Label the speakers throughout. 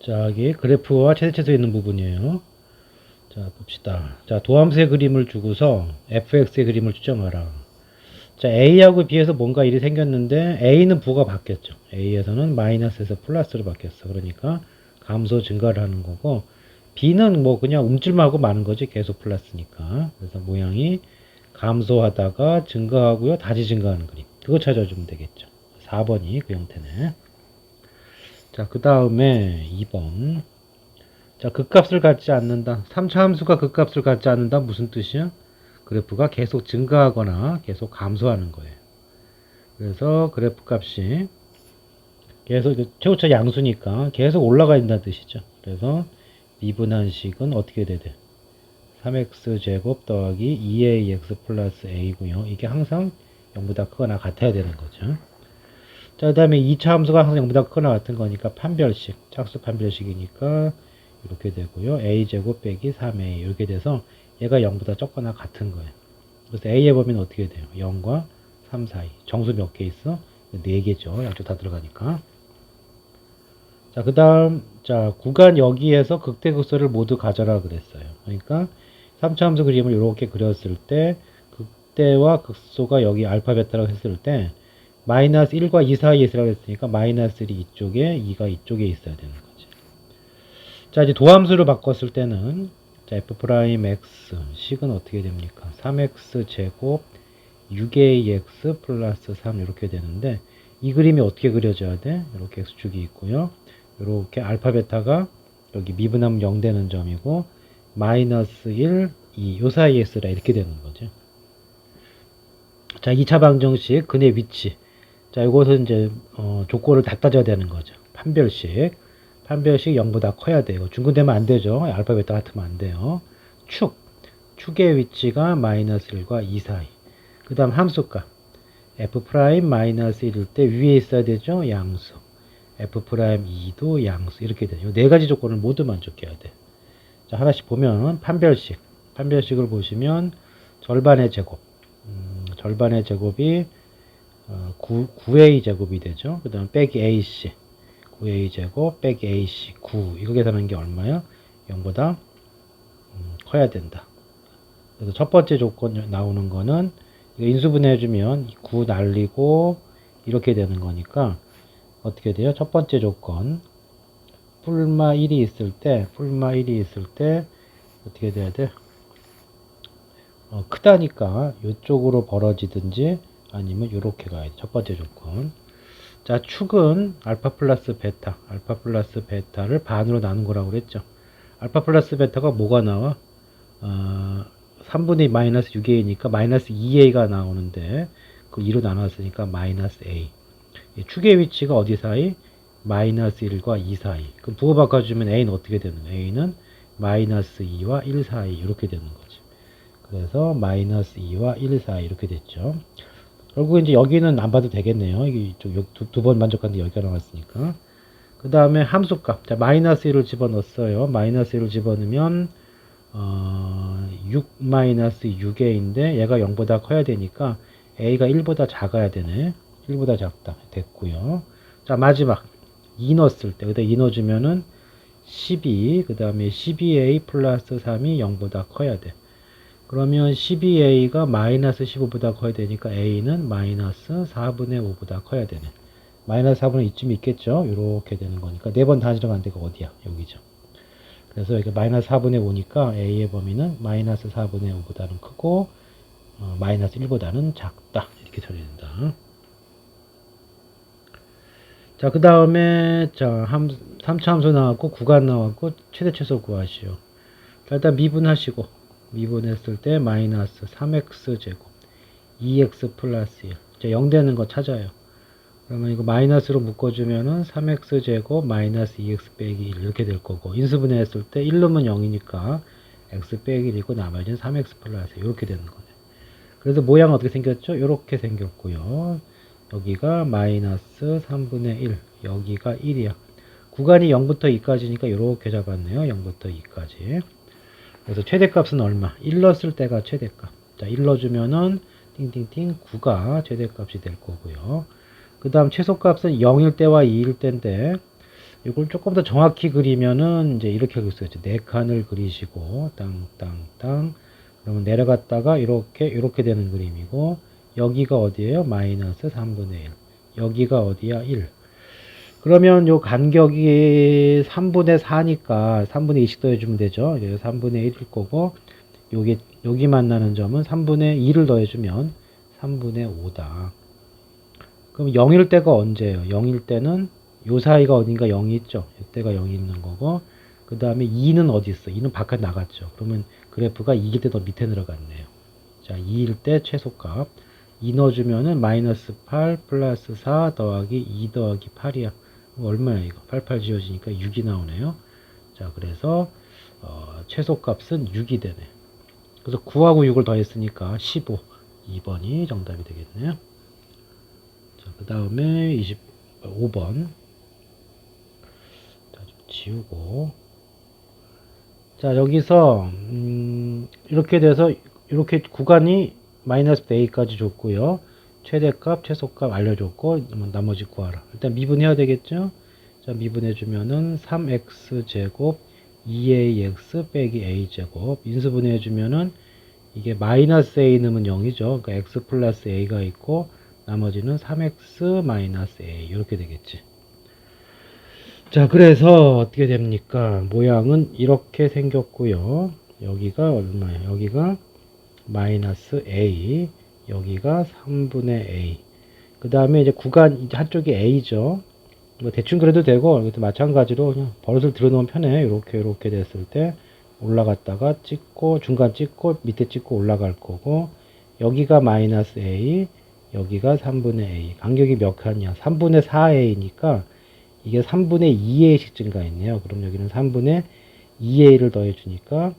Speaker 1: 자, 여기 그래프와 최대치수 있는 부분이에요. 자, 봅시다. 자, 도함수의 그림을 주고서 fx의 그림을 추정하라. 자, a하고 b에서 뭔가 일이 생겼는데 a는 부가 바뀌었죠. a에서는 마이너스에서 플러스로 바뀌었어. 그러니까 감소 증가를 하는 거고 b는 뭐 그냥 움찔하고 마는 거지. 계속 플러스니까. 그래서 모양이 감소하다가 증가하고요. 다시 증가하는 그림. 그거 찾아주면 되겠죠. 4번이 그 형태네. 자, 그 다음에 2번. 자, 극값을 갖지 않는다. 3차 함수가 극값을 갖지 않는다. 무슨 뜻이야? 그래프가 계속 증가하거나 계속 감소하는 거예요. 그래서 그래프 값이 계속 최고차 양수니까 계속 올라가 있다는 뜻이죠. 그래서 미분한식은 어떻게 돼야 돼? 3x 제곱 더하기 2ax 플러스 a고요. 이게 항상 0보다 크거나 같아야 되는 거죠. 자, 그 다음에 2차 함수가 항상 0보다 크거나 같은 거니까 판별식, 짝수 판별식이니까 이렇게 되고요. a제곱 빼기 3a 이렇게 돼서 얘가 0보다 적거나 같은 거예요. 그래서 a의 범위는 어떻게 돼요? 0과 3 사이. 정수 몇 개 있어? 4개죠. 양쪽 다 들어가니까. 자, 그 다음, 자, 구간 여기에서 극대극소를 모두 가져라 그랬어요. 그러니까 3차 함수 그림을 이렇게 그렸을 때 극대와 극소가 여기 알파 베타라고 했을 때 마이너스 1과 2 사이에 있으라고 했으니까 마이너스 1이 이쪽에 2가 이쪽에 있어야 되는 거지. 자, 이제 도함수로 바꿨을 때는 자, f'x 식은 어떻게 됩니까? 3x 제곱 6ax 플러스 3 이렇게 되는데 이 그림이 어떻게 그려져야 돼? 이렇게 x축이 있고요. 이렇게 알파 베타가 여기 미분하면 0 되는 점이고 마이너스 1, 2 요 사이에 있으라 이렇게 되는 거죠. 자, 2차 방정식 근의 위치. 자, 이것은 이제 조건을 다 따져야 되는 거죠. 판별식. 판별식 0보다 커야 돼요. 중근되면 안 되죠. 알파 베타 같으면 안 돼요. 축. 축의 위치가 마이너스 1과 2 사이. 그 다음 함수값. f 프라임 마이너스 1일 때 위에 있어야 되죠. 양수. f 프라임 2도 양수. 이렇게 되죠. 네 가지 조건을 모두 만족해야 돼. 자, 하나씩 보면 판별식. 판별식을 보시면 절반의 제곱. 절반의 제곱이 9a 제곱이 되죠. 그 다음 빼기 ac. 9a 제곱 빼기 ac 9. 이거 계산하는 게 얼마야? 0보다 커야 된다. 그래서 첫 번째 조건 나오는 거는 인수분해 해주면 9 날리고 이렇게 되는 거니까 어떻게 돼요? 첫 번째 조건 풀마 1이 있을 때 어떻게 돼야 돼? 크다니까 이쪽으로 벌어지든지 아니면 이렇게 가야 돼. 첫 번째 조건. 자, 축은 알파 플러스 베타를 반으로 나눈 거라고 그랬죠. 알파 플러스 베타가 뭐가 나와? 3분의 마이너스 6a니까 마이너스 2a가 나오는데 그 2로 나눴으니까 마이너스 a. 축의 위치가 어디 사이? 마이너스 1과 2 사이. 그럼 부호 바꿔주면 a는 어떻게 되는 거야? a는 마이너스 2와 1 사이 이렇게 되는 거지. 그래서 마이너스 2와 1 사이 이렇게 됐죠. 결국 이제 여기는 안 봐도 되겠네요. 이게 두 번 만족하는데 여기가 나왔으니까. 그 다음에 함수값. 자, 마이너스 1을 집어넣었어요. 마이너스 1을 집어넣으면 6 마이너스 6a인데 얘가 0보다 커야 되니까 a가 1보다 작아야 되네. 1보다 작다. 됐고요. 자, 마지막 2 넣었을 때 그때 2 넣어주면은 12, 그 다음에 12a 플러스 3이 0보다 커야 돼. 그러면 12a가 마이너스 15보다 커야 되니까 a는 마이너스 4분의 5보다 커야 되네. 마이너스 4분의 이쯤 있겠죠? 이렇게 되는 거니까 4번 다 들어간 데가 어디야? 여기죠. 그래서 여기 마이너스 4분의 5니까 a의 범위는 마이너스 4분의 5보다는 크고 마이너스 1보다는 작다. 이렇게 처리된다. 자, 그 다음에 자 3차 함수 나왔고 구간 나왔고 최대 최소 구하시오. 자, 일단 미분하시고 미분했을 때 마이너스 3x 제곱 2x 플러스 1. 자, 0 되는 거 찾아요. 그러면 이거 마이너스로 묶어주면은 3x 제곱 마이너스 2x 빼기 1 이렇게 될 거고 인수분해 했을 때 1 넣으면 0이니까 x 빼기 1이고 나머지는 3x 플러스 1 이렇게 되는 거네. 그래서 모양은 어떻게 생겼죠? 이렇게 생겼고요. 여기가 마이너스 3분의 1 여기가 1이야. 구간이 0부터 2까지니까 이렇게 잡았네요. 0부터 2까지. 그래서 최대값은 얼마? 1 넣었을 때가 최대값. 자, 1 넣어주면은 띵띵띵 9가 최대값이 될 거고요. 그 다음 최소값은 0일 때와 2일 때인데 이걸 조금 더 정확히 그리면은 이제 이렇게 하고 있어요. 네 칸을 그리시고 땅땅땅 그러면 내려갔다가 이렇게 되는 그림이고 여기가 어디예요? 마이너스 3분의 1. 여기가 어디야? 1. 그러면 요 간격이 3분의 4니까 3분의 2씩 더해주면 되죠. 3분의 1일 거고 여기 만나는 점은 3분의 2를 더해주면 3분의 5다. 그럼 0일 때가 언제예요? 0일 때는 요 사이가 어딘가 0이 있죠. 이때가 0이 있는 거고 그 다음에 2는 어디 있어? 2는 바깥 나갔죠. 그러면 그래프가 2일 때 더 밑에 들어갔네요. 자, 2일 때 최소값 2 넣어주면은 마이너스 8 플러스 4 더하기 2 더하기 8이야. 얼마야 이거? 88 지워지니까 6이 나오네요. 자, 그래서 최소값은 6이 되네. 그래서 9하고 6을 더했으니까 15. 2번이 정답이 되겠네요. 자, 그 다음에 25번. 자, 좀 지우고. 자, 여기서 이렇게 돼서 이렇게 구간이 마이너스 a까지 줬고요. 최대값, 최소값 알려줬고 나머지 구하라. 일단 미분해야 되겠죠? 자, 미분해주면은 3x제곱 2ax 빼기 a제곱 인수분해해주면은 이게 마이너스 a 넣으면 0이죠. 그러니까 x 플러스 a가 있고 나머지는 3x 마이너스 a 이렇게 되겠지. 자, 그래서 어떻게 됩니까? 모양은 이렇게 생겼고요. 여기가 얼마예요? 여기가 마이너스 a, 여기가 3분의 a. 그 다음에 이제 구간 한쪽이 a죠. 뭐 대충 그래도 되고 이것도 마찬가지로 그냥 버릇을 들어놓으면 편해. 이렇게 됐을 때 올라갔다가 찍고 중간 찍고 밑에 찍고 올라갈 거고 여기가 마이너스 a, 여기가 3분의 a. 간격이 몇 칸이야? 3분의 4a니까 이게 3분의 2a씩 증가했네요. 그럼 여기는 3분의 2a를 더해주니까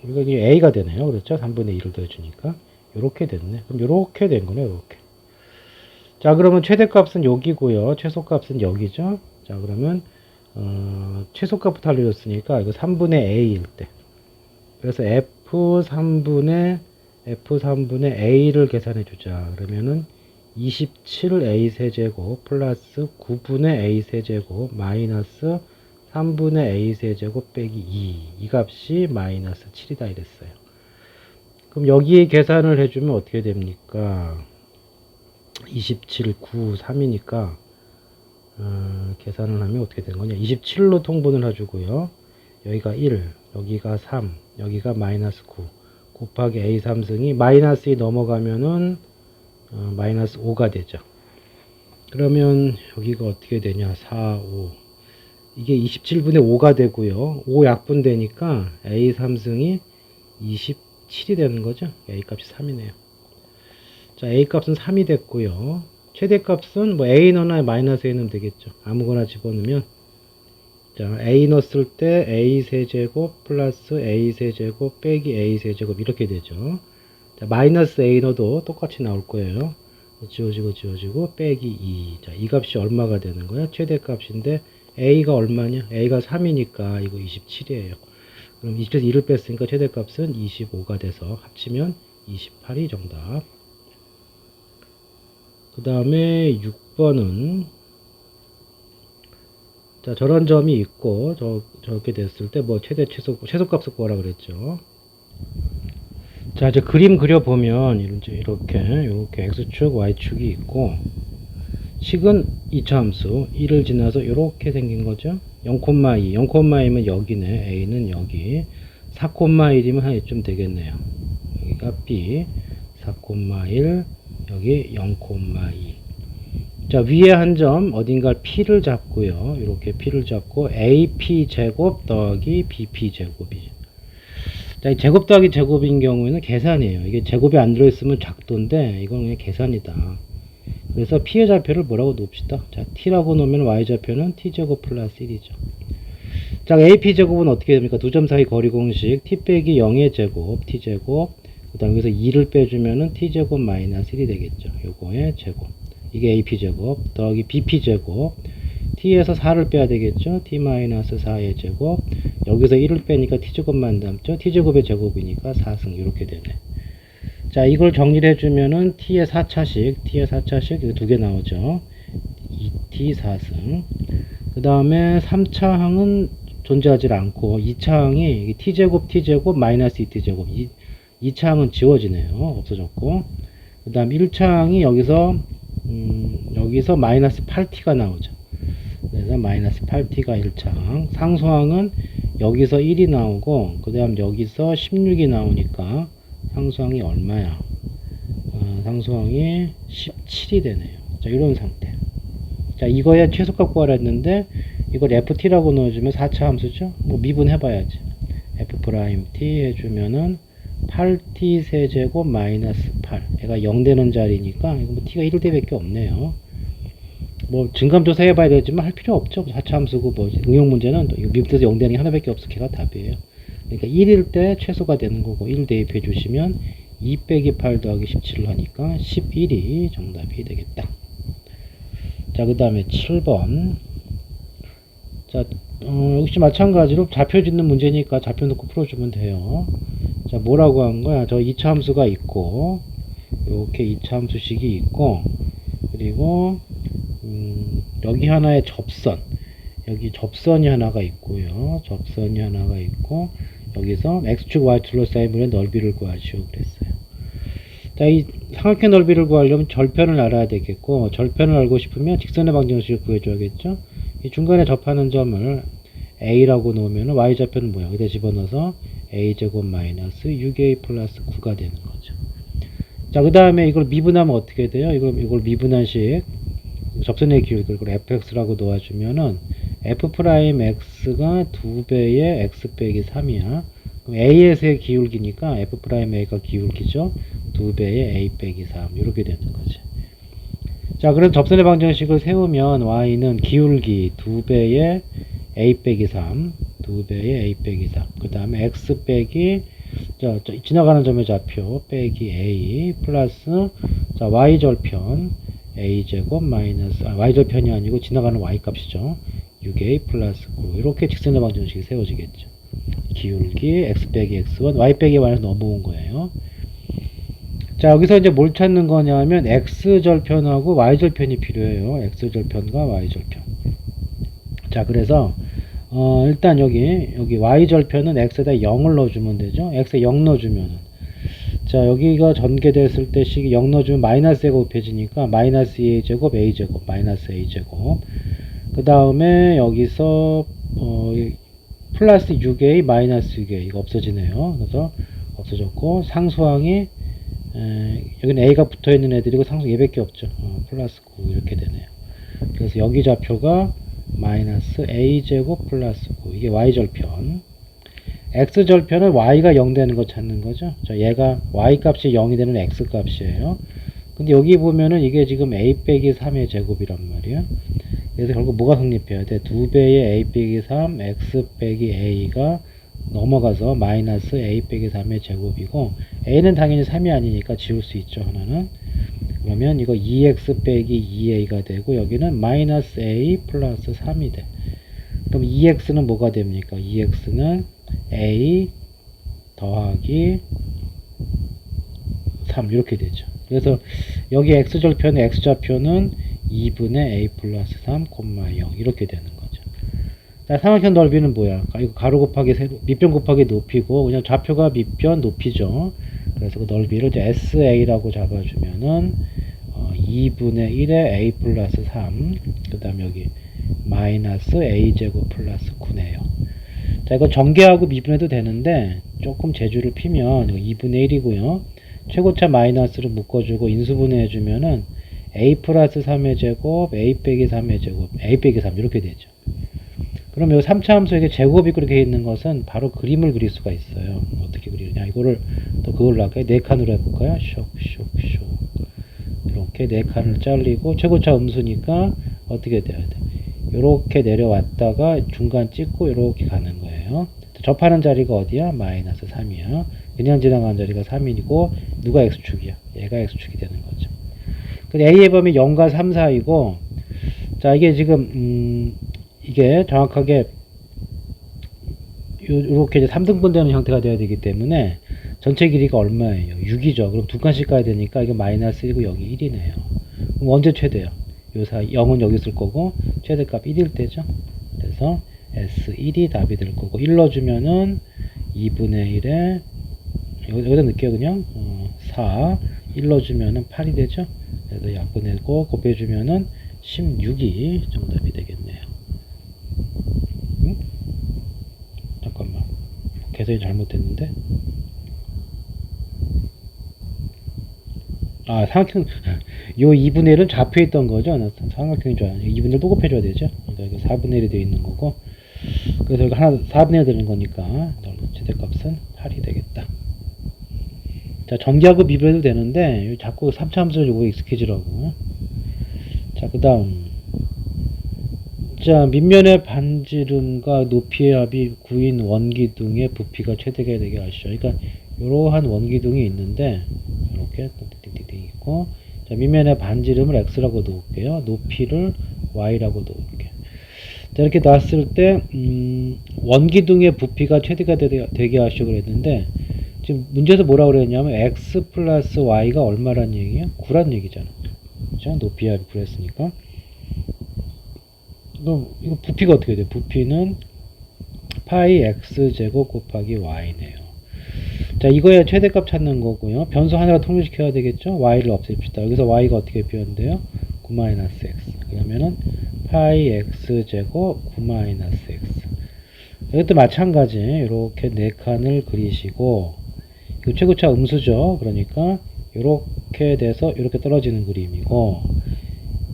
Speaker 1: 우리가 이게 a가 되네요. 그렇죠? 3분의 2를 더해주니까 요렇게 됐네. 그럼 요렇게 된 거네. 요렇게. 자, 그러면 최대값은 여기고요. 최소값은 여기죠. 자, 그러면 최소값부터 알려줬으니까 이거 3분의 a일 때. 그래서 f3분의 a를 계산해 주자. 그러면은 27a 세제곱 플러스 9분의 a 세제곱 마이너스 3분의 a 세제곱 빼기 2. 이 값이 마이너스 7이다 이랬어요. 그럼 여기에 계산을 해주면 어떻게 됩니까? 27, 9, 3이니까 계산을 하면 어떻게 되는 거냐? 27로 통분을 해주고요. 여기가 1, 여기가 3, 여기가 마이너스 9 곱하기 a 3승이 마이너스 2 넘어가면은 마이너스 5가 되죠. 그러면 여기가 어떻게 되냐? 4, 5 이게 27분의 5가 되고요. 5 약분되니까 a 3승이 27이 되는 거죠. a 값이 3이네요. 자, a 값은 3이 됐고요. 최대값은 뭐 a 넣나 마이너스 a 넣으면 되겠죠. 아무거나 집어넣으면 자, a 넣었을 때 a 세제곱 플러스 a 세제곱 빼기 a 세제곱 이렇게 되죠. 자, 마이너스 a 넣어도 똑같이 나올 거예요. 지워지고 빼기 2. 자, 이 값이 얼마가 되는 거야? 최대값인데 a가 얼마냐? a가 3이니까 이거 27이에요. 그럼 27에서 2를 뺐으니까 최대값은 25가 돼서 합치면 28이 정답. 그 다음에 6번은 자, 저런 점이 있고 저렇게 됐을 때 뭐 최소값을 구하라 그랬죠. 자, 이제 그림 그려보면 이렇게 x축 y축이 있고 식은 이차함수 1을 지나서 이렇게 생긴 거죠. 0,2 0,2면 여기네. a는 여기 4,1이면 한 이쯤 되겠네요. 여기가 b 4,1 여기 0,2. 자, 위에 한 점 어딘가 p를 잡고요. 이렇게 p를 잡고 ap 제곱 더하기 bp 제곱이죠. 자, 이 제곱 더하기 제곱인 경우에는 계산이에요. 이게 제곱이 안 들어있으면 작도인데 이건 그냥 계산이다. 그래서 p의 좌표를 뭐라고 놓읍시다. 자, t라고 놓으면 y좌표는 t제곱 플러스 1이죠. 자, ap 제곱은 어떻게 됩니까? 두 점 사이 거리 공식 t 빼기 0의 제곱 t제곱 그 다음에 여기서 2를 빼주면은 t제곱 마이너스 1이 되겠죠. 요거의 제곱 이게 ap제곱 더하기 bp제곱 t에서 4를 빼야 되겠죠. t 마이너스 4의 제곱 여기서 1을 빼니까 t제곱만 남죠. t제곱의 제곱이니까 4승 이렇게 되네. 자, 이걸 정리를 해주면은 t의 4차식 이거 두 개 나오죠. 2t 4승 그 다음에 3차 항은 존재하지 않고 2차 항이 t제곱 t제곱 마이너스 2t제곱 2차 항은 지워지네요. 없어졌고 그 다음 1차 항이 여기서 마이너스 8t가 나오죠. 그래서 마이너스 8t가 1차 항. 상수항은 여기서 1이 나오고 그 다음 여기서 16이 나오니까 상수항이 얼마야? 상수항이 17이 되네요. 자, 이런 상태. 자, 이거에 최소값 구하라 했는데 이걸 ft라고 넣어주면 4차 함수죠. 뭐 미분해봐야지. f't 해주면은 8t 세제곱 마이너스 8. 얘가 0 되는 자리니까 이거 뭐 t가 1대 밖에 없네요. 뭐 증감조사 해봐야 되지만 할 필요 없죠. 4차 함수고 뭐 응용 문제는 이거 미분해서 0 되는 게 하나밖에 없어. 걔가 답이에요. 그러니까 1일 때 최소가 되는 거고 1 대입해 주시면 2 빼기 8 더하기 17을 하니까 11이 정답이 되겠다. 자, 그 다음에 7번. 자, 역시 마찬가지로 좌표 짓는 문제니까 좌표 넣고 풀어주면 돼요. 자, 뭐라고 한 거야? 저 2차 함수가 있고, 이렇게 2차 함수식이 있고, 그리고, 여기 하나의 접선. 여기 접선이 하나가 있고요. 접선이 하나가 있고, 여기서 x축 y축로 쌓인 물의 넓이를 구하시오. 그랬어요. 자, 이 삼각형 넓이를 구하려면 절편을 알아야 되겠고, 절편을 알고 싶으면 직선의 방정식을 구해줘야겠죠. 이 중간에 접하는 점을 a라고 놓으면 y좌표는 뭐야? 여기다 집어넣어서 a제곱 마이너스 6a 플러스 9가 되는 거죠. 자, 그 다음에 이걸 미분하면 어떻게 돼요? 이걸 미분한식 접선의 기울 이걸 fx라고 놓아주면은 f'x가 2배의 x 빼기 3이야. 그럼 a에서의 기울기니까 f'a가 기울기죠. 2배의 a 빼기 3 이렇게 되는 거지. 자, 그래서 접선의 방정식을 세우면 y는 기울기 2배의 a 빼기 3 2배의 a 빼기 3 그 다음에 x 빼기 지나가는 점의 좌표 빼기 a 플러스 자 y절편 a제곱 마이너스 y절편이 아니고 지나가는 y 값이죠. 6a 플러스 9 이렇게 직선의 방정식이 세워지겠죠. 기울기 x 빼기 x1 y 빼기 y에서 넘어온 거예요. 자, 여기서 이제 뭘 찾는 거냐면 x절편하고 y절편이 필요해요. x절편과 y절편. 자, 그래서 일단 여기 y절편은 x에다 0을 넣어주면 되죠. x에 0 넣어주면은 자, 여기가 전개됐을 때 식이 0 넣어주면 마이너스 a가 곱해지니까 마이너스 2a제곱 a제곱 마이너스 a제곱 그 다음에 여기서 플러스 6a 마이너스 6a 이거 없어지네요. 그래서 없어졌고 상수항이 여기는 a가 붙어있는 애들이고 상수 얘밖에 없죠. 플러스 9 이렇게 되네요. 그래서 여기 좌표가 마이너스 a제곱 플러스 9 이게 y절편. x절편은 y가 0 되는 거 찾는 거죠. 자, 얘가 y 값이 0이 되는 x 값이에요. 근데 여기 보면은 이게 지금 a 빼기 3의 제곱이란 말이에요. 그래서 결국 뭐가 성립해야 돼? 2배의 a 빼기 3 x 빼기 a가 넘어가서 마이너스 a 빼기 3의 제곱이고 a는 당연히 3이 아니니까 지울 수 있죠. 하나는. 그러면 이거 2x 빼기 2a가 되고 여기는 마이너스 a 플러스 3이 돼. 그럼 2x는 뭐가 됩니까? 2x는 a 더하기 3 이렇게 되죠. 그래서 여기 x절편의 x좌표는 2분의 a 플러스 3, 0 이렇게 되는 거죠. 자, 삼각형 넓이는 뭐야? 이거 가로 곱하기 밑변 곱하기 높이고 그냥 좌표가 밑변 높이죠. 그래서 그 넓이를 이제 SA라고 잡아주면은 2분의 1의 A 플러스 3 그 다음 여기 마이너스 A제곱 플러스 9네요. 자, 이거 전개하고 미분해도 되는데 조금 재주를 피면 2분의 1이고요. 최고차 마이너스를 묶어주고 인수분해 해주면은 A 플러스 3의 제곱 A 빼기 3의 제곱 A 빼기 3 이렇게 되죠. 그럼 이 3차 함수에게 제곱이 그렇게 있는 것은 바로 그림을 그릴 수가 있어요. 어떻게 그리느냐. 이거를 또 그걸로 할까요? 4칸으로 해볼까요? 쇽. 이렇게 4칸을 잘리고 최고차 음수니까 어떻게 돼야 돼? 이렇게 내려왔다가 중간 찍고 이렇게 가는 거예요. 접하는 자리가 어디야? 마이너스 3이야. 그냥 지나가는 자리가 3이고 누가 x축이야? 얘가 x축이 되는 거죠. 근데 a의 범위 0과 3 사이고 자 이게 지금 이게 정확하게 이렇게 이제 3등분 되는 형태가 되어야 되기 때문에 전체 길이가 얼마예요? 6이죠. 그럼 두 칸씩 가야 되니까 이거 마이너스 1이고 여기 1이네요. 그럼 언제 최대요? 요 사이 0은 여기 있을 거고 최대값 1일 때죠. 그래서 S1이 답이 될 거고 1 넣어주면은 2분의 1에 여기다 넣을게요. 그냥 4 1 넣어주면은 8이 되죠. 그래서 약분해고 곱해주면은 16이 정답이 되겠네요. 응? 잠깐만, 계산이 잘못됐는데. 아, 삼각형, 요 2분의 1은 좌표에 있던 거죠? 나 삼각형인 줄 알았는데 2분의 1 또 곱해줘야 되죠? 그러니까 이거 4분의 1이 되어 있는 거고, 그래서 이거 하나 4분의 1 되는 거니까 최대값은 8이 되겠다. 자, 전기하고 미분해도 되는데 자꾸 3차 함수를 요거 익숙해지라고. 자, 그 다음, 자, 밑면의 반지름과 높이의 합이 9인 원기둥의 부피가 최대가 되게 하시죠. 그러니까 이러한 원기둥이 있는데 이렇게 띵띵띵 있고, 자, 밑면의 반지름을 x라고 놓을게요. 높이를 y라고 놓을게요. 자, 이렇게 놨을 때 원기둥의 부피가 최대가 되게 하시죠 그랬는데, 지금 문제에서 뭐라고 그랬냐면 x 플러스 y가 얼마란 얘기예요? 9란 얘기잖아. 그죠? 높이의 합이 9랬으니까. 그럼 이거 부피가 어떻게 돼요? 부피는 파이 x제곱 곱하기 y네요. 자, 이거의 최대값 찾는 거고요. 변수 하나로 통일시켜야 되겠죠? y를 없앱시다. 여기서 y가 어떻게 표현돼요? 9-x. 그러면은 파이 x제곱 9-x. 이것도 마찬가지. 이렇게 4칸을 그리시고, 이 최고차 음수죠. 그러니까 이렇게 돼서 이렇게 떨어지는 그림이고,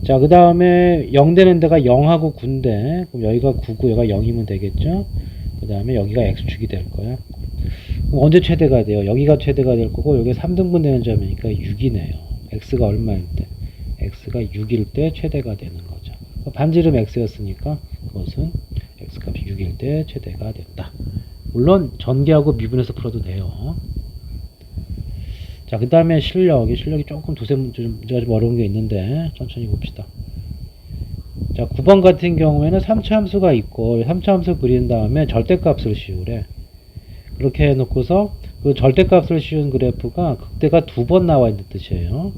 Speaker 1: 자, 그 다음에 0 되는 데가 0하고 9인데, 그럼 여기가 9고 여기가 0이면 되겠죠? 그 다음에 여기가 x축이 될 거야. 그럼 언제 최대가 돼요? 여기가 최대가 될 거고, 여기가 3등분 되는 점이니까 6이네요. x가 얼마일 때? x가 6일 때 최대가 되는 거죠. 반지름 x였으니까 그것은 x값이 6일 때 최대가 됐다. 물론 전개하고 미분해서 풀어도 돼요. 자, 그 다음에 실력이 조금 두세 문제가 좀 어려운 게 있는데 천천히 봅시다. 자, 9번 같은 경우에는 3차 함수가 있고 3차 함수 그린 다음에 절대값을 씌우래. 그렇게 해놓고서 그 절대값을 씌운 그래프가 극대가 2번 나와 있는 뜻이에요.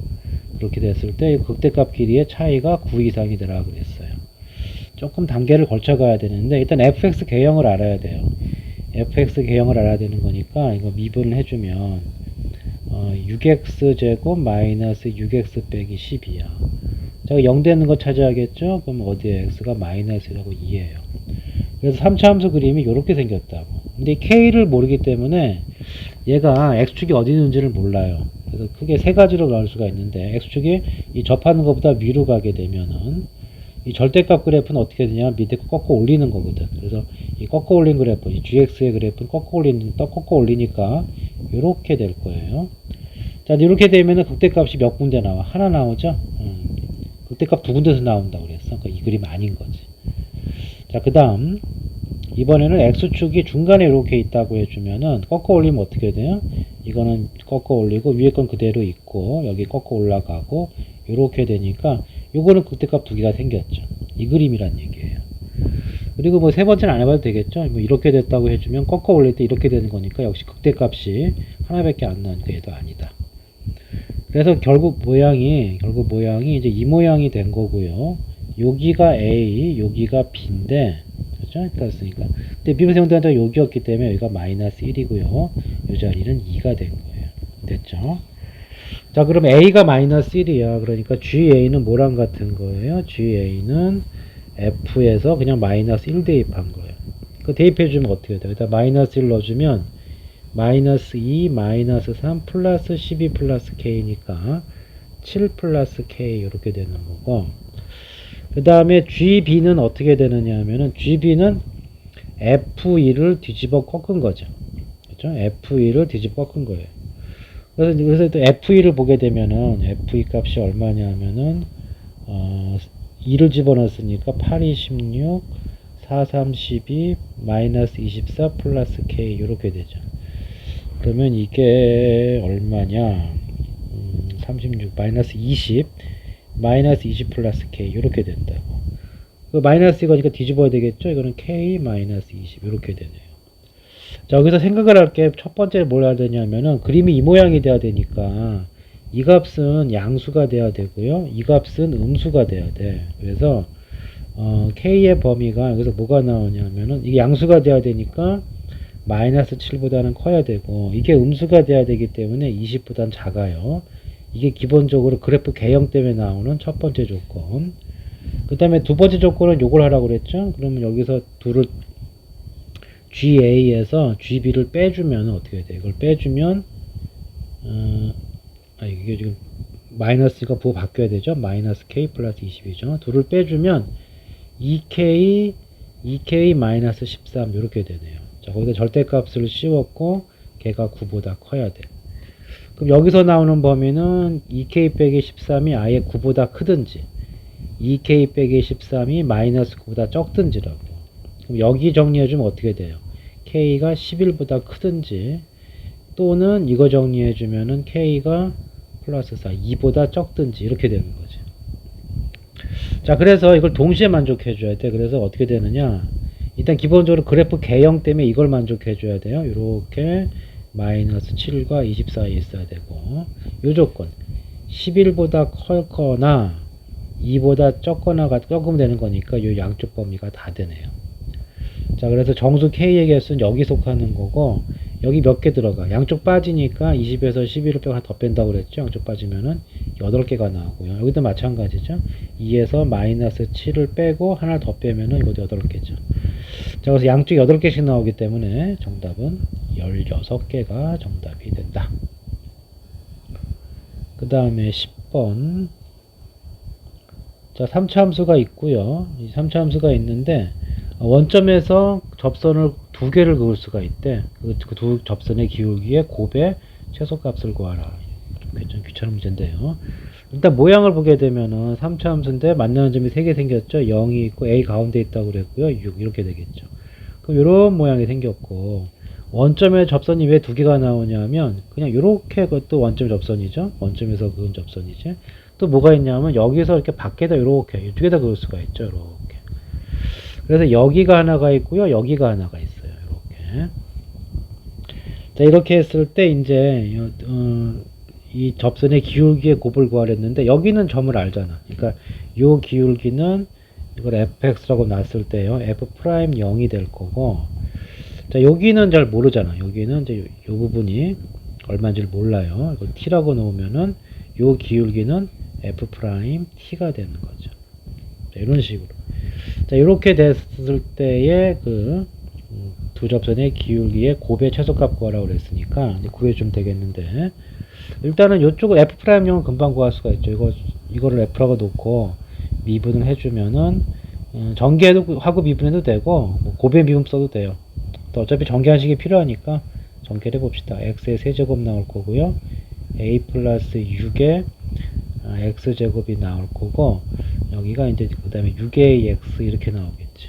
Speaker 1: 그렇게 됐을 때 극대값 길이의 차이가 9 이상이 되라 그랬어요. 조금 단계를 거쳐 가야 되는데 일단 fx 개형을 알아야 돼요. fx 개형을 알아야 되는 거니까 이거 미분을 해주면 6x제곱 마이너스 6x 빼기 12야. 자, 0 되는 거 찾아야겠죠? 그럼 어디에 x가 마이너스라고 2예요. 그래서 3차 함수 그림이 이렇게 생겼다고. 근데 k를 모르기 때문에 얘가 x축이 어디 있는지를 몰라요. 그래서 크게 세 가지로 나올 수가 있는데, x축이 이 접하는 것보다 위로 가게 되면은 이 절대값 그래프는 어떻게 되냐면 밑에 꺾어 올리는 거거든. 그래서 이 꺾어 올린 그래프, 이 gx의 그래프는 꺾어 올리니까 이렇게 될 거예요. 자, 이렇게 되면은 극대값이 몇 군데 나와? 하나 나오죠? 극대값 2군데서 나온다고 그랬어. 그러니까 이 그림 아닌 거지. 자, 그 다음 이번에는 x축이 중간에 이렇게 있다고 해주면은 꺾어 올리면 어떻게 돼요? 이거는 꺾어 올리고 위에 건 그대로 있고 여기 꺾어 올라가고 이렇게 되니까 요거는 극대값 2개가 생겼죠. 이 그림이란 얘기예요. 그리고 뭐 세 번째는 안 해봐도 되겠죠. 뭐 이렇게 됐다고 해주면 꺾어 올릴 때 이렇게 되는 거니까 역시 극대값이 하나밖에 안 나오니까 얘도 아니다. 그래서 결국 모양이 이제 이 모양이 된 거고요. 여기가 A, 여기가 B인데, 그렇죠? 그렇습니까? 근데 미분세운대한테 여기였기 때문에 여기가 마이너스 1이고요. 이 자리는 2가 된 거예요. 됐죠? 자, 그럼 A가 마이너스 1이야. 그러니까 GA는 뭐랑 같은 거예요? GA는 F에서 그냥 마이너스 1 대입한 거예요. 그 대입해주면 어떻게 돼요? 일단 마이너스 1 넣어주면 마이너스 2, 마이너스 3, 플러스 12 플러스 K니까 7 플러스 K 이렇게 되는 거고, 그 다음에 GB는 어떻게 되느냐 하면은 GB는 F2를 뒤집어 꺾은 거죠. 그렇죠? F2를 뒤집어 꺾은 거예요. 그래서 또 F2를 보게 되면은 F2 값이 얼마냐 하면은 2를 집어넣었으니까 8, 2, 16, 4, 3, 12, 마이너스 24 플러스 K 이렇게 되죠. 그러면 이게 얼마냐? 36 마이너스 20 마이너스 20 플러스 K 이렇게 된다고. 그 마이너스 이거니까 뒤집어야 되겠죠? 이거는 K 마이너스 20 이렇게 되네요. 자, 여기서 생각을 할 게 첫 번째 뭘 해야 되냐면은 그림이 이 모양이 돼야 되니까 이 값은 양수가 돼야 되고요. 이 값은 음수가 돼야 돼. 그래서 k의 범위가 여기서 뭐가 나오냐면은 이게 양수가 돼야 되니까 마이너스 7보다는 커야 되고 이게 음수가 돼야 되기 때문에 20보다는 작아요. 이게 기본적으로 그래프 개형 때문에 나오는 첫 번째 조건. 그 다음에 두 번째 조건은 요걸 하라고 그랬죠. 그러면 여기서 둘을 GA에서 GB를 빼주면 어떻게 돼? 이걸 빼주면 이게 지금 마이너스가 부호 바뀌어야 되죠. 마이너스 K 플러스 20이죠. 둘을 빼주면 2K 마이너스 13 이렇게 되네요. 자, 거기다 절대값을 씌웠고 걔가 9보다 커야 돼. 그럼 여기서 나오는 범위는 2K 빼기 13이 아예 9보다 크든지 2K 빼기 13이 마이너스 9보다 적든지라고. 그럼 여기 정리해주면 어떻게 돼요? K가 11보다 크든지 또는 이거 정리해주면은 K가 플러스 4, 2보다 적든지 이렇게 되는 거죠. 자, 그래서 이걸 동시에 만족해줘야 돼. 그래서 어떻게 되느냐? 일단 기본적으로 그래프 개형 때문에 이걸 만족해줘야 돼요. 이렇게 마이너스 7과 20 사이에 있어야 되고 요 조건 11보다 커거나 2보다 적거나가 적으면 되는 거니까 요 양쪽 범위가 다 되네요. 자, 그래서 정수 K의 개수는 여기 속하는 거고 여기 몇 개 들어가? 양쪽 빠지니까 20에서 11을 빼고 하나 더 뺀다고 그랬죠. 양쪽 빠지면은 8개가 나오고요. 여기도 마찬가지죠. 2에서 마이너스 7을 빼고 하나 더 빼면은 이것도 8개죠. 자, 그래서 양쪽 8개씩 나오기 때문에 정답은 16개가 정답이 된다. 그 다음에 10번. 자, 3차 함수가 있고요. 이 3차 함수가 있는데 원점에서 접선을 두 개를 그을 수가 있대. 그 두 접선의 기울기의 곱의 최소값을 구하라. 좀 귀찮은 문제인데요. 일단 모양을 보게 되면은 3차 함수인데 만나는 점이 3개 생겼죠. 0이 있고 A 가운데 있다고 그랬고요. 6 이렇게 되겠죠. 그럼 이런 모양이 생겼고 원점의 접선이 왜 두 개가 나오냐면 그냥 이렇게 그것도 원점 접선이죠. 원점에서 그은 접선이지. 또 뭐가 있냐면 여기서 이렇게 밖에다 이렇게 두 개 다 그을 수가 있죠. 이렇게. 그래서 여기가 하나가 있고요. 여기가 하나가 있어요. 이렇게. 자, 이렇게 했을 때 이제 이 접선의 기울기의 곱을 구하랬는데 여기는 점을 알잖아. 그러니까 요 기울기는 이걸 fx라고 놨을 때요. f 프라임 0이 될 거고. 자, 여기는 잘 모르잖아. 여기는 이제 요 부분이 얼마인지를 몰라요. 이걸 t라고 놓으면은 요 기울기는 f 프라임 t가 되는 거죠. 자, 이런 식으로. 자, 이렇게 됐을 때의 두 접선의 기울기의 곱의 최소값 구하라고 그랬으니까 이제 구해주면 되겠는데 일단은 이쪽을 f'0은 금방 구할 수가 있죠. 이거를 f라고 놓고 미분을 해주면은 전개도 하고 미분해도 되고 뭐 곱의 미분 써도 돼요. 또 어차피 전개하식이 필요하니까 전개를 해봅시다. x의 세제곱 나올 거고요. a 플러스 6의 x제곱이 나올 거고 여기가 이제 그 다음에 6a x 이렇게 나오겠지.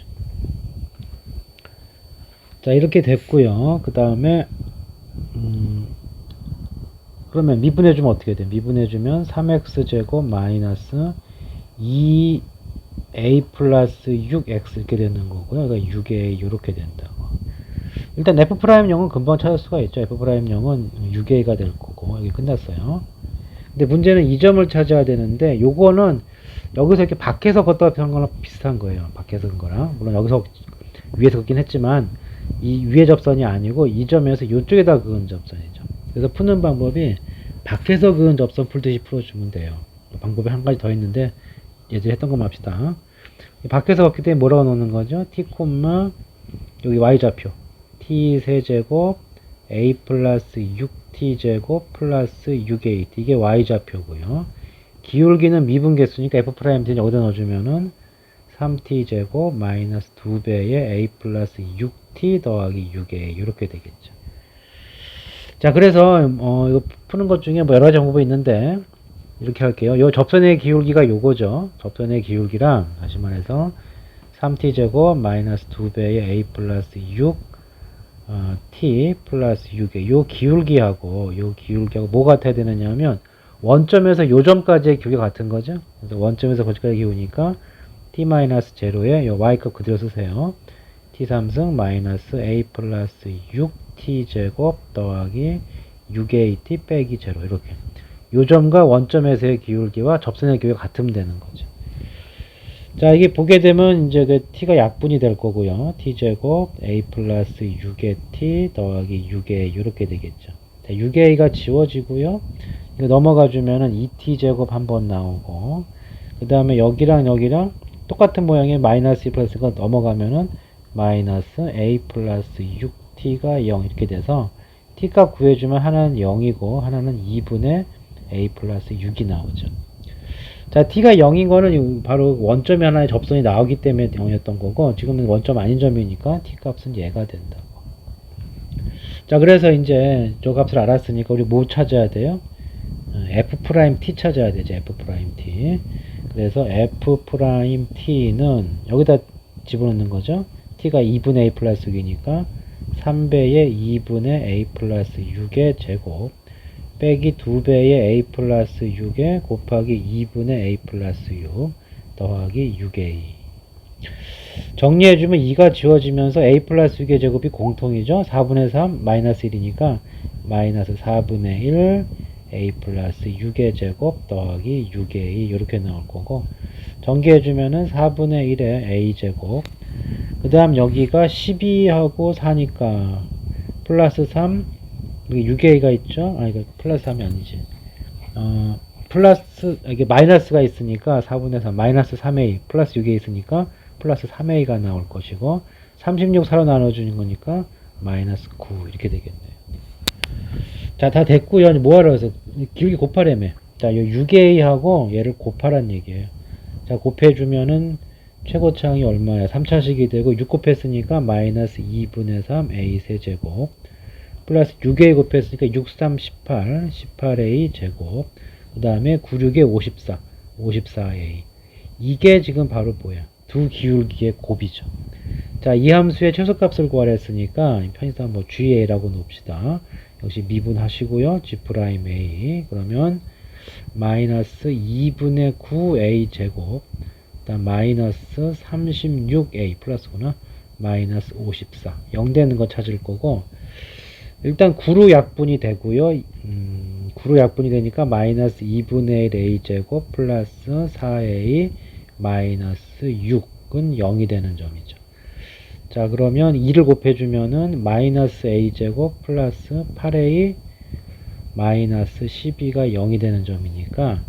Speaker 1: 자, 이렇게 됐고요. 그 다음에 그러면 미분해주면 어떻게 돼? 미분해주면 3x제곱 마이너스 2a 플러스 6x 이렇게 되는 거고요. 그러니까 6a 이렇게 된다고. 일단 f'0은 금방 찾을 수가 있죠. f'0은 6a가 될 거고 여기 끝났어요. 근데 문제는 이 점을 찾아야 되는데 요거는 여기서 이렇게 밖에서 걷다 펴는 거랑 비슷한 거예요. 밖에서 건 거랑. 물론 여기서 위에서 걷긴 했지만 이 위의 접선이 아니고 이 점에서 이쪽에다 그은 접선이죠. 그래서 푸는 방법이 밖에서 그은 접선 풀듯이 풀어주면 돼요. 방법이 한 가지 더 있는데 예전에 했던 것만 합시다. 밖에서 걷기 때문에 뭐라고 넣는 거죠? t, 여기 y좌표 t 세제곱 a 플러스 6t제곱 플러스 6a 이게 y좌표고요. 기울기는 미분 개수니까 f'는 여기다 넣어주면은 3t제곱 마이너스 2배의 a 플러스 6t 더하기 6a 이렇게 되겠죠. 자, 그래서 이거 푸는 것 중에 뭐 여러 가지 방법이 있는데 이렇게 할게요. 요 접선의 기울기가 요거죠. 접선의 기울기랑 다시 말해서 3t제곱 마이너스 2배의 a 플러스 6 t 플러스 6에 요 기울기하고 뭐 같아야 되느냐 하면 원점에서 요 점까지의 기울기가 같은 거죠. 그래서 원점에서 거기까지 기우니까 t 마이너스 제로에 요 y값 그대로 쓰세요. t 3승 마이너스 a 플러스 6t 제곱 더하기 6at 빼기 제로 이렇게 요 점과 원점에서의 기울기와 접선의 기울기가 같으면 되는 거죠. 자, 이게 보게 되면 이제 그 t가 약분이 될 거고요. t제곱 a 플러스 6의 t 더하기 6의 이렇게 되겠죠. 자, 6a가 지워지고요. 이거 넘어가 주면은 2t제곱 한번 나오고, 그 다음에 여기랑 여기랑 똑같은 모양의 마이너스 2 플러스가 넘어가면은 마이너스 a 플러스 6t가 0 이렇게 돼서 t값 구해주면 하나는 0이고 하나는 2분의 a 플러스 6이 나오죠. 자, t가 0인 거는 바로 원점이 하나의 접선이 나오기 때문에 0이었던 거고, 지금은 원점 아닌 점이니까 t 값은 얘가 된다고. 자, 그래서 이제 저 값을 알았으니까 우리 뭐 찾아야 돼요? f 프라임 t 찾아야 되죠. f 프라임 t. 그래서 f 프라임 t는 여기다 집어넣는 거죠. t가 2분의 a 플러스 6이니까 3배의 2분의 a 플러스 6의 제곱 빼기 2배의 a 플러스 6에 곱하기 2분의 a 플러스 6 더하기 6a. 정리해주면 2가 지워지면서 a 플러스 6의 제곱이 공통이죠. 4분의 3 마이너스 1이니까 마이너스 4분의 1 a 플러스 6의 제곱 더하기 6a 이렇게 나올 거고, 전개해주면은 4분의 1의 a 제곱, 그 다음 여기가 12하고 4니까 플러스 3, 여기 6a가 있죠. 아, 이거 플러스 3이 아니지. 플러스, 이게 마이너스가 있으니까 4분의 3, 마이너스 3a, 플러스 6a 있으니까 플러스 3a가 나올 것이고, 36 4로 나눠주는 거니까 마이너스 9 이렇게 되겠네요. 자, 다 됐고요. 뭐하러 해서 기울기 곱하래며. 자, 이 6a하고 얘를 곱하란 얘기예요. 자, 곱해주면은 최고차항이 얼마야? 3차식이 되고 6 곱했으니까 마이너스 2분의 3 a 세제곱 플러스 6a 곱했으니까 6, 3, 18 18a 제곱, 그 다음에 9, 6에 54 54a. 이게 지금 바로 뭐야? 두 기울기의 곱이죠. 자, 이 함수의 최소값을 구하랬으니까 편의상 뭐 ga라고 놓읍시다. 역시 미분하시고요. g'(a) 그러면 마이너스 2분의 9a 제곱, 그다음 마이너스 36a 플러스구나. 마이너스 54 0 되는 거 찾을 거고, 일단 9로 약분이 되고요. 9로 약분이 되니까 마이너스 2분의 1 a 제곱 플러스 4a 마이너스 6은 0이 되는 점이죠. 자, 그러면 2를 곱해주면은 마이너스 a 제곱 플러스 8a 마이너스 12가 0이 되는 점이니까,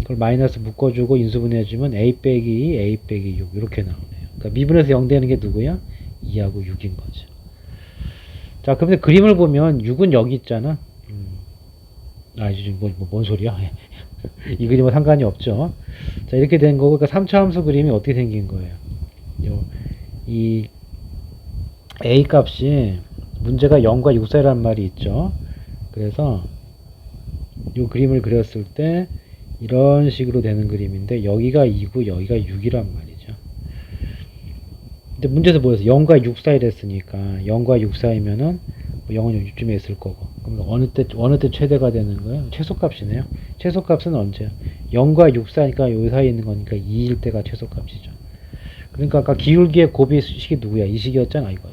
Speaker 1: 그걸 마이너스 묶어주고 인수분해해주면 a 빼기 2, a 빼기 6 이렇게 나오네요. 그러니까 미분에서 0 되는 게 누구야? 2하고 6인 거죠. 자, 그런데 그림을 보면 6은 여기 있잖아. 아, 이제 뭔 소리야? 이 그림은 상관이 없죠. 자, 이렇게 된 거고, 그러니까 3차 함수 그림이 어떻게 생긴 거예요? 이 a 값이 문제가 0과 6 사이란 말이 있죠. 그래서 이 그림을 그렸을 때 이런 식으로 되는 그림인데, 여기가 2고 여기가 6이란 말이죠. 근데 문제에서 뭐였어? 0과 6 사이 됐으니까 0과 6 사이면은 0은 이쯤에 있을 거고, 그럼 어느 때 최대가 되는 거예요? 최소값이네요. 최소값은 언제야? 0과 6 사이니까 요 사이에 있는 거니까 2일 때가 최소값이죠. 그러니까 아까 기울기의 곱이 식이 누구야? 이 식이었잖아. 이거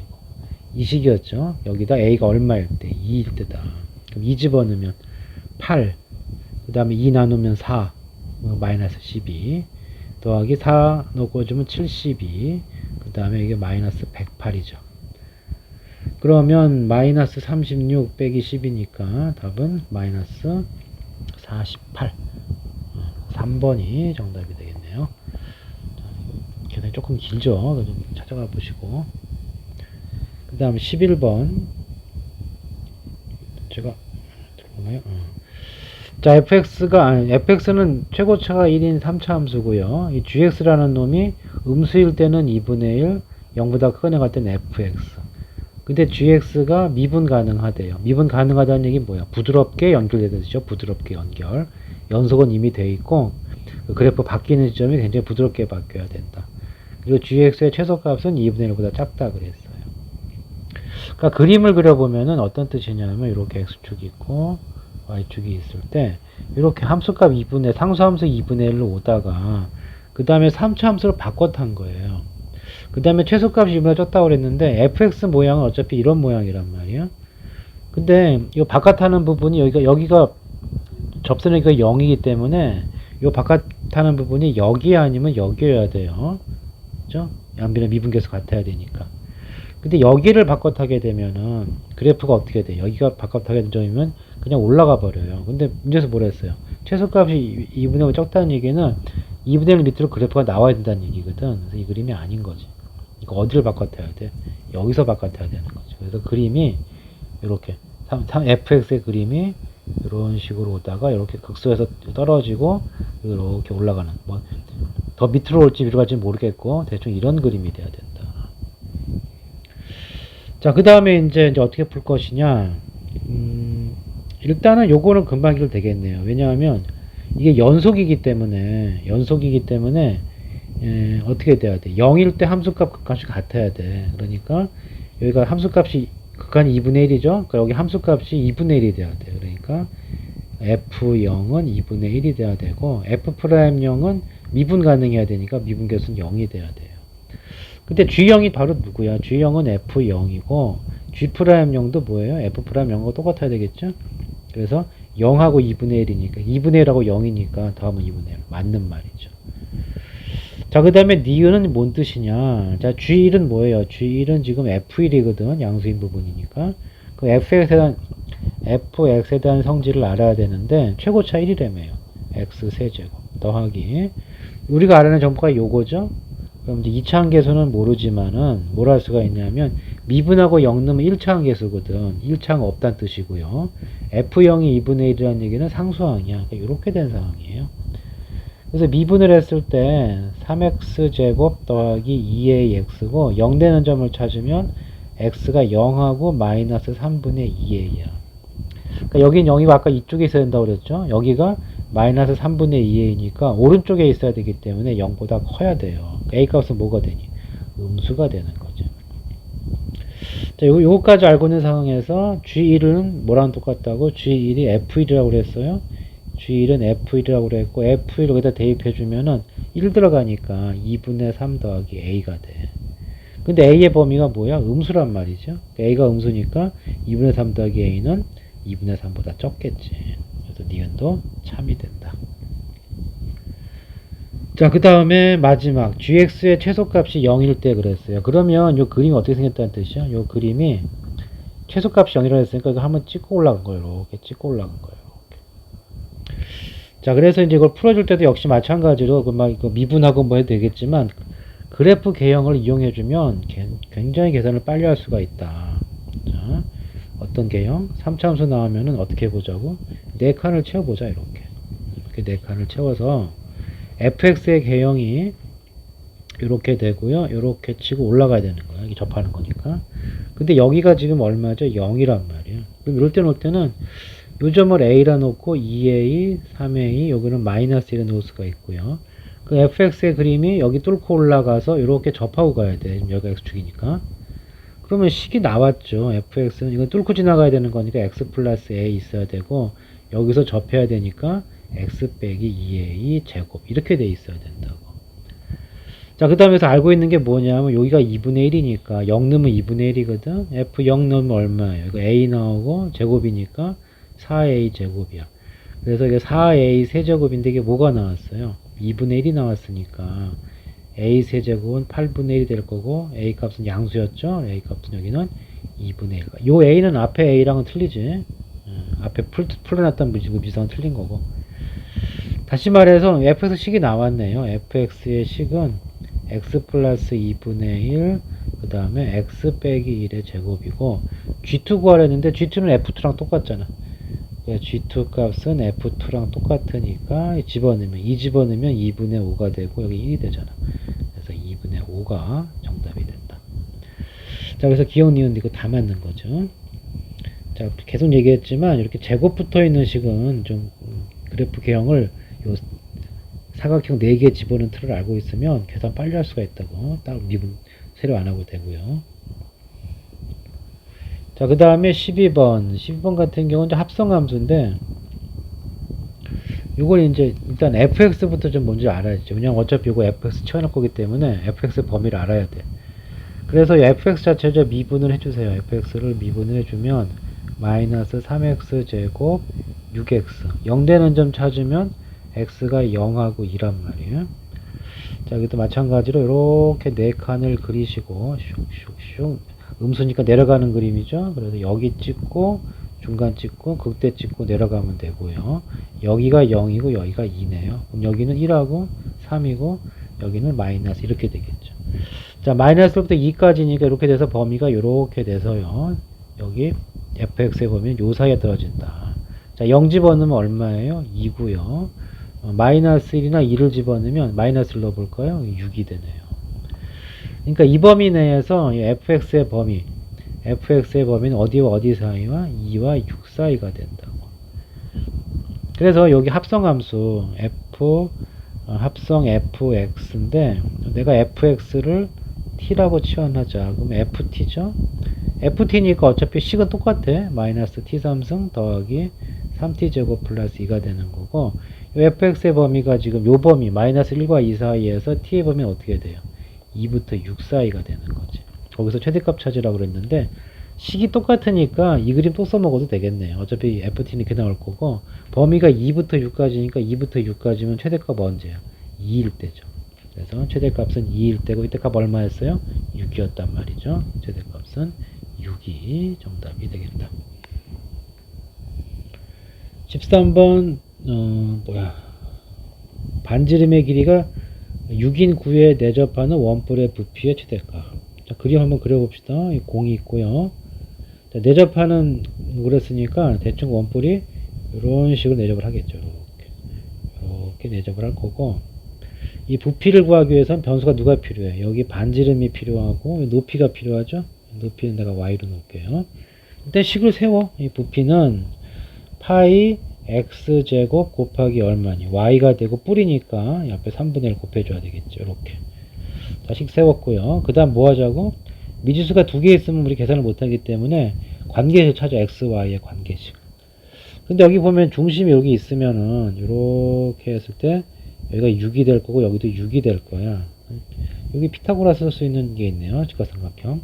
Speaker 1: 이 식이었죠. 여기다 a가 얼마일 때? 2일 때다. 그럼 2 집어넣으면 8, 그 다음에 2 나누면 4 마이너스 12 더하기 4 넣어주면 72, 그 다음에 이게 마이너스 108이죠. 그러면 마이너스 36 빼기 10이니까 답은 마이너스 48. 3번이 정답이 되겠네요. 계산이 조금 길죠. 좀 찾아가 보시고. 그 다음 11번. 제가, 잠깐만요. 자, fx는 최고차가 1인 3차 함수고요. 이 gx라는 놈이 음수일 때는 2분의 1, 0보다 크거나 갈 때는 fx. 근데 gx가 미분 가능하대요. 미분 가능하다는 얘기 뭐야? 부드럽게 연결되듯이죠. 부드럽게 연결. 연속은 이미 돼 있고, 그 그래프 바뀌는 시점이 굉장히 부드럽게 바뀌어야 된다. 그리고 gx의 최소값은 2분의 1보다 작다 그랬어요. 그러니까 그림을 그려보면은 어떤 뜻이냐면, 이렇게 x축이 있고 y축이 있을 때 이렇게 함수값 2분의 상수함수 2분의 1로 오다가 그 다음에 3차 함수로 바꿔 탄 거예요. 그 다음에 최소값이 2분의 1 쪘다고 그랬는데 fx 모양은 어차피 이런 모양이란 말이야. 근데 이 바깥 하는 부분이 여기가 접선의 여기가 0이기 때문에 이 바깥 좋다는 부분이 여기 아니면 여기여야 돼요. 그죠? 양변의 미분계수 같아야 되니까. 근데 여기를 바꿔타게 되면은 그래프가 어떻게 돼? 여기가 바꿔타게 된 점이면 그냥 올라가 버려요. 근데 문제에서 뭐라 했어요? 최소값이 2분의 5 적다는 얘기는 2분의 1 밑으로 그래프가 나와야 된다는 얘기거든. 그래서 이 그림이 아닌 거지. 이거 어디를 바꿔타야 돼? 여기서 바꿔타야 되는 거죠. 그래서 그림이 이렇게 fx의 그림이 이런 식으로 오다가 이렇게 극소에서 떨어지고 이렇게 올라가는, 뭐 더 밑으로 올지 위로 갈지 모르겠고 대충 이런 그림이 돼야 된다. 자, 그 다음에 이제 어떻게 풀 것이냐. 일단은 요거는 금방 해결되겠네요. 왜냐하면 이게 연속이기 때문에 어떻게 돼야 돼? 0일 때 함수값 극값이 같아야 돼. 그러니까 여기가 함수값이 극한이 2분의 1이죠. 그러니까 여기 함수값이 2분의 1이 돼야 돼. 그러니까 F0은 2분의 1이 돼야 되고 F'0은 미분 가능해야 되니까 미분계수는 0이 돼야 돼요. 근데 G0이 바로 누구야? G0은 F0이고 G'0도 뭐예요? F'0과 똑같아야 되겠죠? 그래서 0하고 2분의 1이니까 2분의 1하고 0이니까 더하면 2분의 1 맞는 말이죠. 자, 그 다음에 니은은 뭔 뜻이냐? 자, G1은 뭐예요? G1은 지금 F1이거든. 양수인 부분이니까. 그 fx에 대한 성질을 알아야 되는데 최고차 1이라며요. x 세제곱 더하기 우리가 알아낸 정보가 요거죠. 그럼 이제 2차 함계수는 모르지만은 뭘 할 수가 있냐면 미분하고 0 넣으면 1차 함계수거든. 1차가 없다는 뜻이고요. f0이 2분의 1이라는 얘기는 상수항이야. 그러니까 이렇게 된 상황이에요. 그래서 미분을 했을 때 3x제곱 더하기 2ax고 0 되는 점을 찾으면 x가 0하고 마이너스 3분의 2a야. 그러니까 여긴 0이고 아까 이쪽에 있어야 된다고 그랬죠. 여기가 마이너스 3분의 2a니까 오른쪽에 있어야 되기 때문에 0보다 커야 돼요. 그러니까 a 값은 뭐가 되니? 음수가 되는 거죠. 자, 요거까지 알고 있는 상황에서 G1은 뭐랑 똑같다고? G1이 F1이라고 그랬어요. G1은 F1이라고 그랬고 F1을 여기다 대입해주면은 1 들어가니까 2분의 3 더하기 A가 돼. 근데 A의 범위가 뭐야? 음수란 말이죠. 그러니까 A가 음수니까 2분의 3 더하기 A는 2분의 3보다 적겠지. 그래서 니은도 참이 된다. 자, 그 다음에 마지막 gx의 최소값이 0일 때 그랬어요. 그러면 요 그림이 어떻게 생겼다는 뜻이야? 요 그림이 최소값이 0이라고 했으니까 이거 한번 찍고 올라간 거예요. 이렇게 찍고 올라간 거예요. 이렇게. 자, 그래서 이제 이걸 풀어줄 때도 역시 마찬가지로 이거 미분하고 뭐 해도 되겠지만 그래프 개형을 이용해주면 굉장히 계산을 빨리 할 수가 있다. 자, 어떤 개형? 3차함수 나오면은 어떻게 해보자고? 4칸을 채워보자. 이렇게 4칸을 채워서 fx의 개형이 이렇게 되고요. 이렇게 치고 올라가야 되는 거야. 이게 접하는 거니까. 근데 여기가 지금 얼마죠? 0이란 말이에요. 그럼 이럴 때 놓을 때는 요 점을 a라 놓고 2a, 3a, 여기는 마이너스 1을 놓을 수가 있고요. 그 fx의 그림이 여기 뚫고 올라가서 이렇게 접하고 가야 돼. 지금 여기가 x축이니까. 그러면 식이 나왔죠. fx는 이건 뚫고 지나가야 되는 거니까 x 플러스 a 있어야 되고 여기서 접해야 되니까 x 빼기 2a 제곱 이렇게 돼 있어야 된다고. 자, 그 다음에서 알고 있는 게 뭐냐면 여기가 2분의 1이니까 0 넣으면 2분의 1이거든. f0 넣으면 얼마예요? 이거 a 나오고 제곱이니까 4a 제곱이야. 그래서 이게 4a 세제곱인데 이게 뭐가 나왔어요? 2분의 1이 나왔으니까 a 세제곱은 8분의 1이 될 거고 a 값은 양수였죠. a 값은 여기는 2분의 1. 요 a는 앞에 a랑은 틀리지. 앞에 풀어놨던 무지성은 틀린 거고. 다시 말해서 fx 식이 나왔네요. fx의 식은 x 플러스 2분의 1, 그 다음에 x 빼기 1의 제곱이고 g2 구하려는데 g2는 f2랑 똑같잖아. g2 값은 f2랑 똑같으니까 집어넣으면 2분의 5가 되고 여기 1이 되잖아. 그래서 2분의 5가 정답이 된다. 자, 그래서 기억, 니은, 이거 다 맞는 거죠. 자, 계속 얘기했지만 이렇게 제곱 붙어 있는 식은 좀 그래프 개형을 요 사각형 4개 집어넣은 틀을 알고 있으면 계산 빨리 할 수가 있다고. 따로 미분 세로 안 하고 되고요. 자, 그 다음에 12번 같은 경우는 합성함수인데 이걸 이제 일단 fx부터 좀 뭔지 알아야죠. 왜냐면 어차피 이거 fx 채워놓을 거기 때문에 fx 범위를 알아야 돼. 그래서 fx 자체를 미분을 해주세요. fx를 미분을 해주면 마이너스 3x 제곱 6x 0 되는 점 찾으면 x가 0하고 2란 말이에요. 자, 여기도 마찬가지로 이렇게 네 칸을 그리시고 슉슉슉 음수니까 내려가는 그림이죠. 그래서 여기 찍고 중간 찍고 극대 찍고 내려가면 되고요. 여기가 0이고 여기가 2네요. 그럼 여기는 1하고 3이고 여기는 마이너스 이렇게 되겠죠. 자, 마이너스부터 2까지니까 이렇게 돼서 범위가 이렇게 돼서요. 여기 fx의 범위는 요 사이에 떨어진다. 자, 0 집어넣으면 얼마예요? 2고요. 마이너스 1이나 2를 집어넣으면 마이너스를 넣어볼까요? 6이 되네요. 그러니까 이 범위 내에서 fx의 범위는 어디와 어디 사이와 2와 6 사이가 된다고. 그래서 여기 합성함수 합성 fx인데 내가 fx를 t라고 치환하자. 그럼 ft죠. ft니까 어차피 식은 똑같아. 마이너스 t3승 더하기 3t제곱 플러스 2가 되는 거고, fx의 범위가 지금 요 범위 마이너스 1과 2 사이에서 t의 범위는 어떻게 돼요? 2부터 6 사이가 되는 거지. 거기서 최대값 찾으라고 그랬는데 식이 똑같으니까 이 그림 또 써먹어도 되겠네요. 어차피 ft는 이렇게 나올 거고, 범위가 2부터 6까지니까 2부터 6까지면 최대값 언제야? 2일 때죠. 그래서 최대값은 2일 때고 이때 값 얼마였어요? 6이었단 말이죠. 최대값은 6이 정답이 되겠다. 13번 반지름의 길이가 6인 9에 내접하는 원뿔의 부피의 최대값. 자, 그림 한번 그려봅시다. 공이 있고요. 자, 내접하는 그랬으니까 대충 원뿔이 이런 식으로 내접을 하겠죠. 이렇게 내접을 할 거고, 이 부피를 구하기 위해서는 변수가 누가 필요해? 여기 반지름이 필요하고 높이가 필요하죠. 높이는 내가 y로 놓을게요. 일단 식을 세워. 이 부피는 파이 x제곱 곱하기 얼마니? y가 되고 뿌리니까 옆에 3분의 1 곱해줘야 되겠죠. 이렇게. 자, 식 세웠고요. 그 다음 뭐 하자고? 미지수가 두 개 있으면 우리 계산을 못하기 때문에 관계식 찾아. x, y의 관계식. 근데 여기 보면 중심이 여기 있으면은 이렇게 했을 때 여기가 6이 될 거고 여기도 6이 될 거야. 여기 피타고라스 쓸 수 있는 게 있네요. 직각삼각형.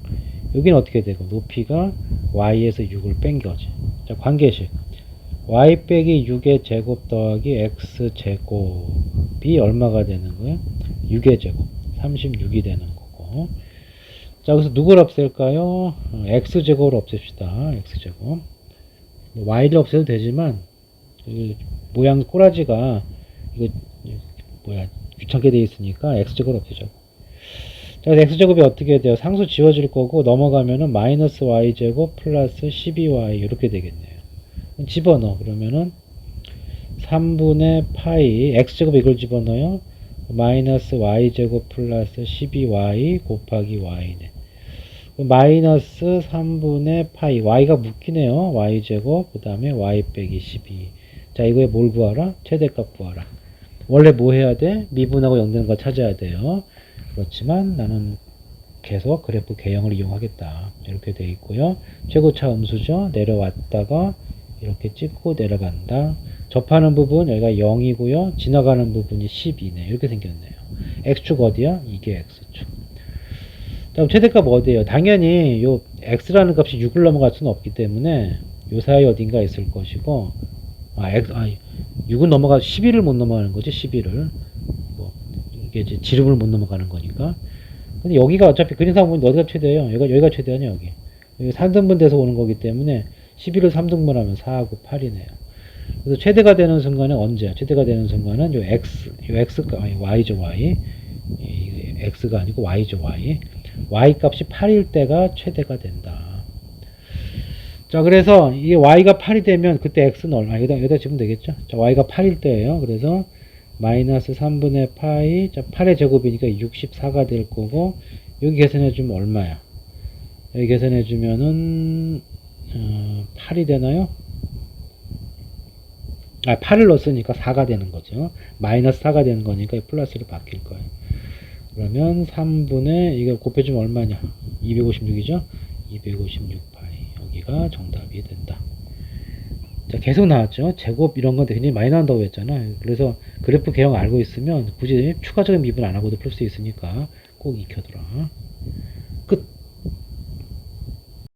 Speaker 1: 여기는 어떻게 되고? 높이가 y에서 6을 뺀 거지. 자, 관계식. y 빼기 6의 제곱 더하기 x 제곱이 얼마가 되는 거예요? 6의 제곱. 36이 되는 거고. 자, 여기서 누굴 없앨까요? x 제곱을 없앱시다. x 제곱. y를 없애도 되지만 모양 꼬라지가 이거 귀찮게 돼 있으니까 x제곱을 없애자고. 자, x제곱이 어떻게 돼요? 상수 지워질 거고 넘어가면은 마이너스 y제곱 플러스 12y 이렇게 되겠네요. 집어넣어. 그러면은 3분의 파이 x제곱 이걸 집어넣어요. 마이너스 y제곱 플러스 12y 곱하기 y네. 마이너스 3분의 파이 y가 묶이네요. y제곱 그 다음에 y 빼기 12. 자, 이거에 뭘 구하라? 최대값 구하라. 원래 뭐 해야 돼? 미분하고 연되는 거 찾아야 돼요. 그렇지만 나는 계속 그래프 개형을 이용하겠다. 이렇게 돼 있고요. 최고차 음수죠. 내려왔다가 이렇게 찍고 내려간다. 접하는 부분 여기가 0이고요. 지나가는 부분이 12네. 이렇게 생겼네요. x축 어디야? 이게 x축. 다음 최대값 어디에요? 당연히 요 x라는 값이 6을 넘어갈 수는 없기 때문에 요 사이 어딘가 있을 것이고, 6은 넘어가 11을 못 넘어가는 거지. 11을 뭐 이게 이제 지름을 못 넘어가는 거니까. 근데 여기가 어차피 그림상 보면 어디가 최대예요? 여기가 최대하냐 여기. 여기 3등분 돼서 오는 거기 때문에 11을 3등분하면 4하고 8이네요. 그래서 최대가 되는 순간은 언제야? 최대가 되는 순간은 요 x가 y죠 y. x가 아니고 y죠 y. y 값이 8일 때가 최대가 된다. 자, 그래서 이게 y가 8이 되면 그때 x는 얼마? 여기다 집으면 되겠죠? 자, y가 8일 때예요. 그래서 마이너스 3분의 파이, 자, 8의 제곱이니까 64가 될 거고, 여기 계산해주면 얼마야? 여기 계산해주면은 8이 되나요? 8을 넣었으니까 4가 되는 거죠. 마이너스 4가 되는 거니까 플러스로 바뀔 거예요. 그러면 3분의 이거 곱해주면 얼마냐? 256이죠? 256파이. 여기가 정답이 된다. 자, 계속 나왔죠? 제곱 이런 건 굉장히 많이 나온다고 했잖아요. 그래서 그래프 개형 알고 있으면 굳이 추가적인 미분 안 하고도 풀 수 있으니까 꼭 익혀둬라.